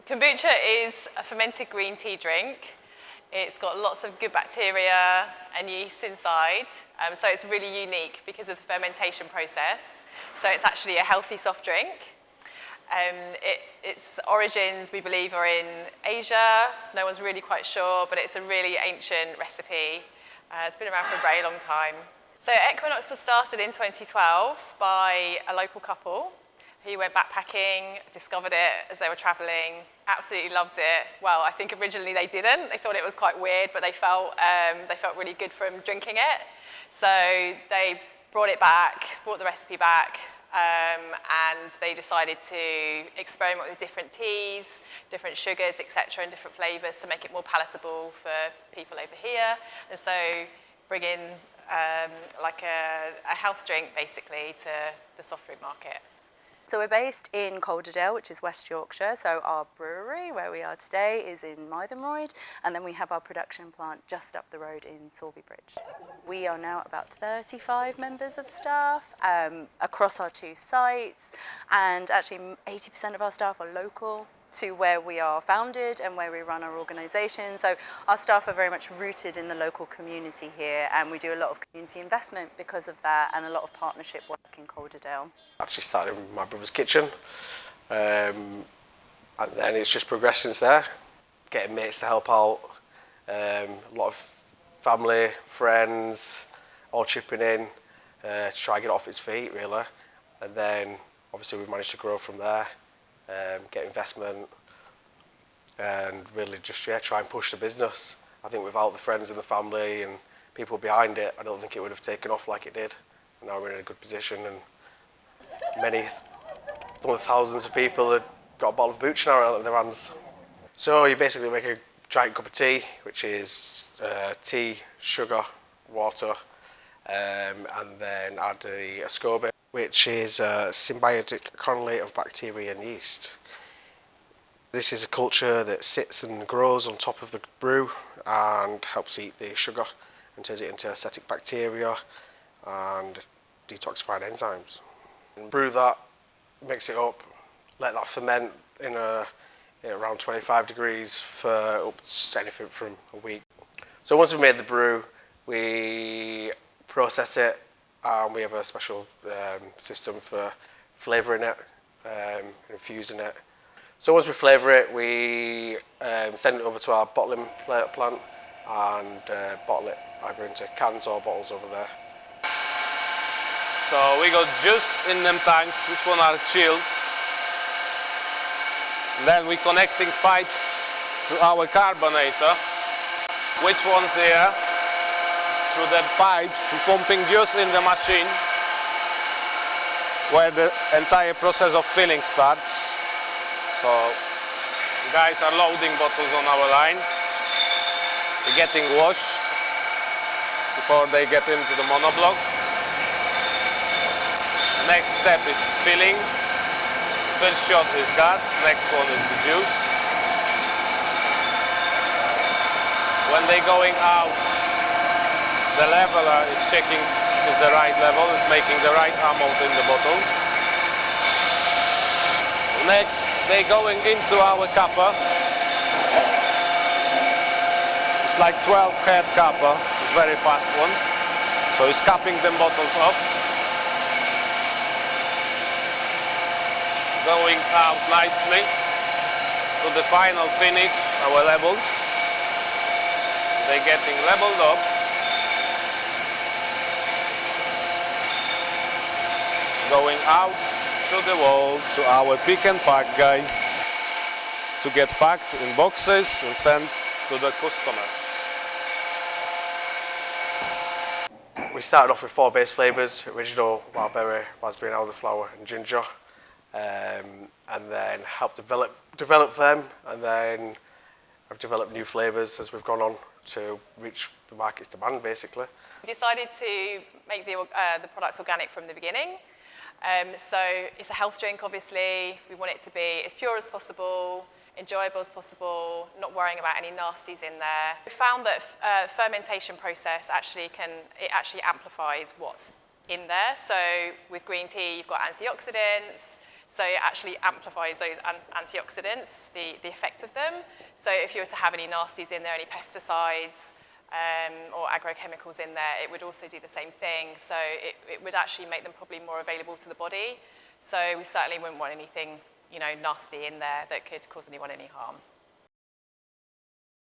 Kombucha is a fermented green tea drink. It's got lots of good bacteria and yeast inside, so it's really unique because of the fermentation process. So it's actually a healthy soft drink. Its origins, we believe, are in Asia. No one's really quite sure, but it's a really ancient recipe. It's been around for a very long time. So Equinox was started in 2012 by a local couple who went backpacking, discovered it as they were traveling, absolutely loved it. Well, I think originally they didn't. They thought it was quite weird, but they felt really good from drinking it. So they brought it back, brought the recipe back, and they decided to experiment with different teas, different sugars, etc., and different flavors to make it more palatable for people over here. And so bring in like a health drink, basically, to the soft drink market. So we're based in Calderdale, which is West Yorkshire. So our brewery, where we are today, is in Mytholmroyd, and then we have our production plant just up the road in Sawbybridge. We are now about 35 members of staff across our two sites, and actually 80% of our staff are local to where we are founded and where we run our organisation. So our staff are very much rooted in the local community here, and we do a lot of community investment because of that, and a lot of partnership work in Calderdale. Actually started in my brother's kitchen, and then it's just progressed since there, getting mates to help out, a lot of family, friends, all chipping in to try and get it off its feet, really. And then obviously we've managed to grow from there, get investment, and really just try and push the business. I think without the friends and the family and people behind it, I don't think it would have taken off like it did. And now we're in a good position, and thousands of people have got a bottle of kombucha now out of their hands. So you basically make a giant cup of tea, which is tea, sugar, water, and then add a SCOBY, which is a symbiotic correlate of bacteria and yeast. This is a culture that sits and grows on top of the brew and helps eat the sugar and turns it into acetic bacteria and detoxifying enzymes. And brew that, mix it up, let that ferment in around 25 degrees for up to anything from a week. So once we've made the brew, we process it, and we have a special system for flavouring it, infusing it. So once we flavour it, we send it over to our bottling plant and bottle it either into cans or bottles over there. So we got juice in them tanks, which one are chilled. Then we're connecting pipes to our carbonator, which one's here. Through the pipes, we're pumping juice in the machine, where the entire process of filling starts. So guys are loading bottles on our line. They're getting washed before they get into the monoblock. Next step is filling. First shot is gas, next one is the juice. When they're going out, the leveler is checking if it's the right level, it's making the right amount in the bottle. Next, they're going into our cuppa. It's like 12 head cuppa, very fast one. So it's capping them bottles off. Going out nicely to the final finish, our levels. They're getting leveled up. Going out to the wall to our pick and pack guys to get packed in boxes and sent to the customer. We started off with 4 base flavours: original, wild berry, raspberry and elderflower and ginger. And then helped develop them, and then I've developed new flavours as we've gone on to reach the market's demand, basically. We decided to make the products organic from the beginning. So it's a health drink, obviously. We want it to be as pure as possible, enjoyable as possible, not worrying about any nasties in there. We found that fermentation process actually amplifies what's in there. So with green tea, you've got antioxidants, So it actually amplifies those antioxidants, the effect of them. So if you were to have any nasties in there, any pesticides or agrochemicals in there, it would also do the same thing. So it would actually make them probably more available to the body. So we certainly wouldn't want anything, nasty in there that could cause anyone any harm.